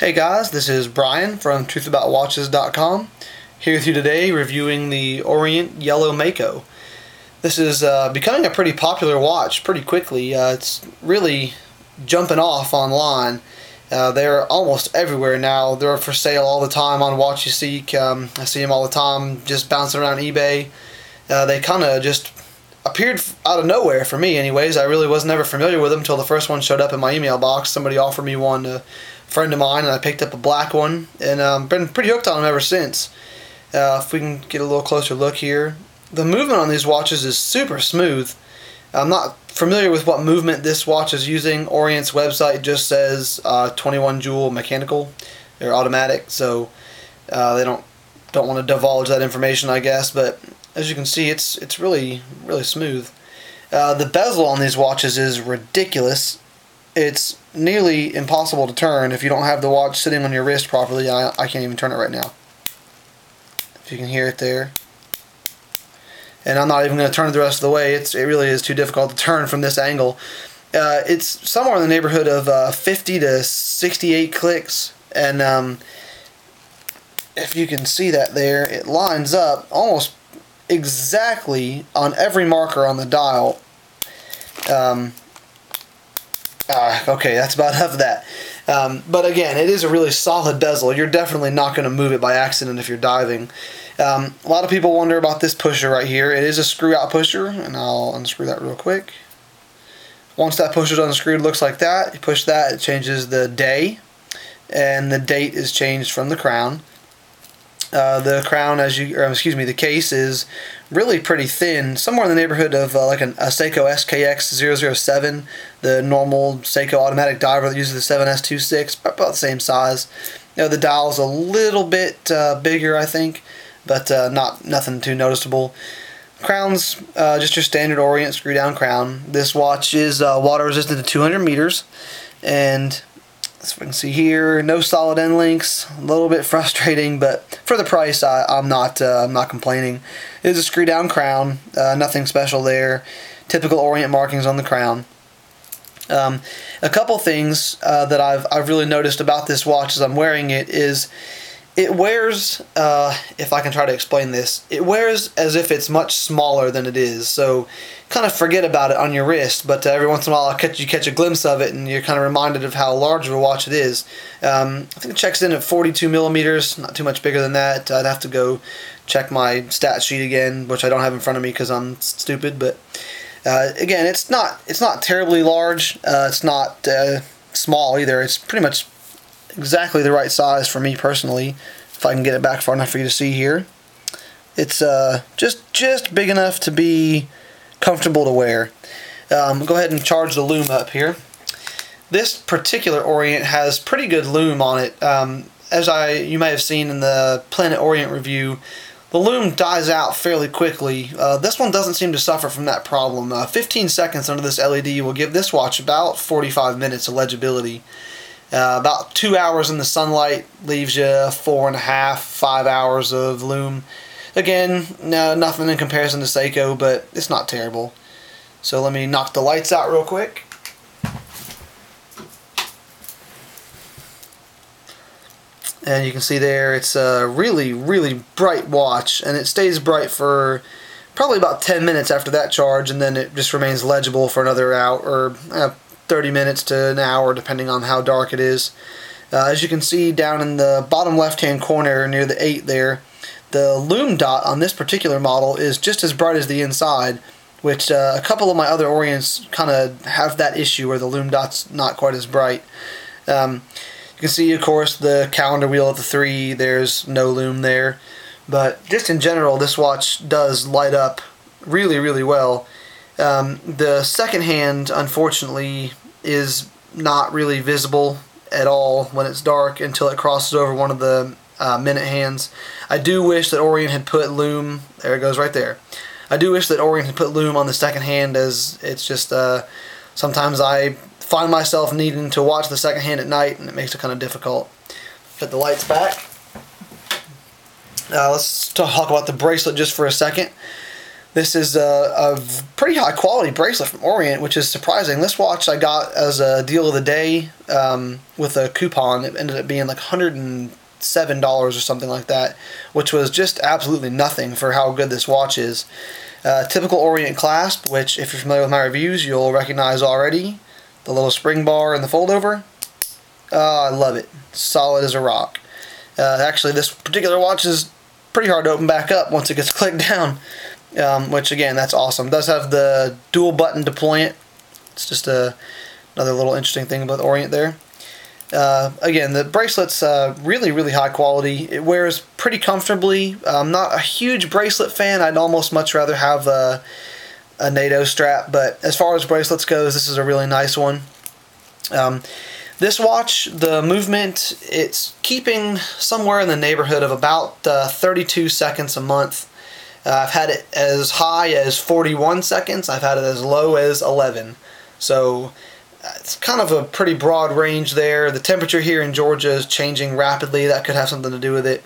Hey guys, this is Brian from truthaboutwatches.com here with you today reviewing the Orient Yellow Mako. This is becoming a pretty popular watch pretty quickly. It's really jumping off online. They're almost everywhere now. They're for sale all the time on Watch You Seek. I see them all the time just bouncing around eBay. They kind of just appeared out of nowhere for me anyways. I really was never familiar with them until the first one showed up in my email box. Somebody offered me one, a friend of mine, and I picked up a black one, and been pretty hooked on them ever since. If we can get a little closer look here, the movement on these watches is super smooth. I'm not familiar with what movement this watch is using. Orient's website just says 21 joule mechanical or automatic, so they don't want to divulge that information, I guess. But as you can see, it's really smooth. The bezel on these watches is ridiculous. It's nearly impossible to turn if you don't have the watch sitting on your wrist properly. I can't even turn it right now. If you can hear it there. And I'm not even going to turn it the rest of the way. It really is too difficult to turn from this angle. It's somewhere in the neighborhood of 50 to 68 clicks. And if you can see that there, it lines up almost exactly on every marker on the dial. Okay, that's about enough of that. But again, it is a really solid bezel. You're definitely not going to move it by accident if you're diving. A lot of people wonder about this pusher right here. It is a screw-out pusher, and I'll unscrew that real quick. Once that pusher is unscrewed, it looks like that. You push that, it changes the day, and the date is changed from the crown. The crown, the case is really pretty thin, somewhere in the neighborhood of like a Seiko SKX 007, the normal Seiko automatic diver that uses the 7S26, about the same size. You know, the dial's a little bit bigger, I think, but nothing too noticeable. Crown's just your standard Orient screw-down crown. This watch is water resistant to 200 meters, and as we can see here, no solid end links. A little bit frustrating, but for the price, I'm not complaining. It is a screw-down crown, nothing special there. Typical Orient markings on the crown. A couple things that I've really noticed about this watch as I'm wearing it is it wears, if I can try to explain this, it wears as if it's much smaller than it is. So kind of forget about it on your wrist, but every once in a while you catch a glimpse of it and you're kind of reminded of how large of a watch it is. I think it checks in at 42 millimeters, not too much bigger than that. I'd have to go check my stat sheet again, which I don't have in front of me because I'm stupid. But again, it's not terribly large. It's not small either. It's pretty much exactly the right size for me personally. If I can get it back far enough for you to see here, it's just big enough to be comfortable to wear. Go ahead and charge the loom up here. This particular Orient has pretty good loom on it. As you may have seen in the Planet Orient review, the loom dies out fairly quickly. This one doesn't seem to suffer from that problem. 15 seconds under this LED will give this watch about 45 minutes of legibility. About 2 hours in the sunlight leaves you 4.5, 5 hours of loom. Again, no, nothing in comparison to Seiko, but it's not terrible. So let me knock the lights out real quick. And you can see there, it's a really bright watch, and it stays bright for probably about 10 minutes after that charge, and then it just remains legible for another hour, or 30 minutes to an hour, depending on how dark it is. As you can see down in the bottom left-hand corner near the 8 there, the Loom Dot on this particular model is just as bright as the inside, which a couple of my other Orients kind of have that issue where the Loom Dot's not quite as bright. You can see, of course, the calendar wheel at the 3, there's no loom there. But just in general, this watch does light up really well. The second hand, unfortunately, is not really visible at all when it's dark until it crosses over one of the minute hands. I do wish that Orient had put loom, there it goes right there. I do wish that Orient had put loom on the second hand, as it's just, sometimes I find myself needing to watch the second hand at night, and it makes it kind of difficult. Put the lights back. Let's talk about the bracelet just for a second. This is a pretty high quality bracelet from Orient, which is surprising. This watch I got as a deal of the day with a coupon. It ended up being like $107 or something like that, which was just absolutely nothing for how good this watch is. Typical Orient clasp, which if you're familiar with my reviews, you'll recognize already. The little spring bar and the fold over. I love it. Solid as a rock. Actually, this particular watch is pretty hard to open back up once it gets clicked down. Which again, that's awesome. It does have the dual button deployant. It's just another little interesting thing about Orient there. Again, the bracelet's really high quality. It wears pretty comfortably. I'm not a huge bracelet fan. I'd almost much rather have a NATO strap, but as far as bracelets goes, this is a really nice one. This watch, the movement, it's keeping somewhere in the neighborhood of about 32 seconds a month. I've had it as high as 41 seconds. I've had it as low as 11. So it's kind of a pretty broad range there. The temperature here in Georgia is changing rapidly. That could have something to do with it.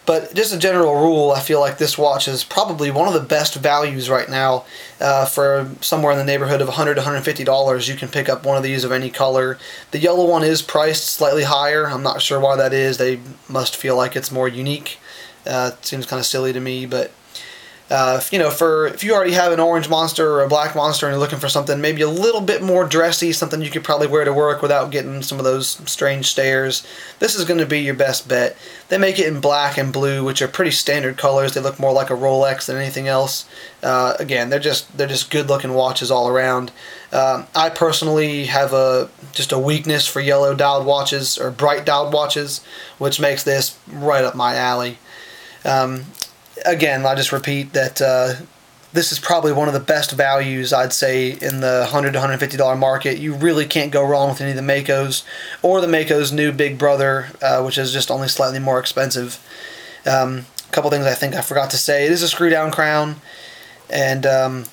But just a general rule, I feel like this watch is probably one of the best values right now. For somewhere in the neighborhood of $100 to $150, you can pick up one of these of any color. The yellow one is priced slightly higher. I'm not sure why that is. They must feel like it's more unique. It seems kind of silly to me, but if you already have an orange monster or a black monster and you're looking for something maybe a little bit more dressy, something you could probably wear to work without getting some of those strange stares, this is going to be your best bet. They make it in black and blue, which are pretty standard colors. They look more like a Rolex than anything else. Again, they're just good-looking watches all around. I personally have just a weakness for yellow dialed watches or bright dialed watches, which makes this right up my alley. Again, I'll just repeat that this is probably one of the best values, I'd say, in the $100 to $150 market. You really can't go wrong with any of the Makos or the Mako's new big brother, which is just only slightly more expensive. A couple things I think I forgot to say. It is a screw-down crown, and I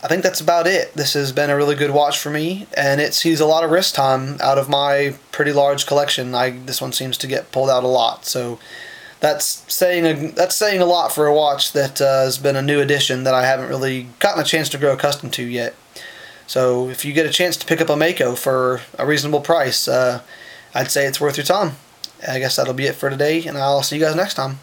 think that's about it. This has been a really good watch for me, and it sees a lot of wrist time out of my pretty large collection. This one seems to get pulled out a lot, so that's saying a lot for a watch that has been a new addition that I haven't really gotten a chance to grow accustomed to yet. So if you get a chance to pick up a Mako for a reasonable price, I'd say it's worth your time. I guess that'll be it for today, and I'll see you guys next time.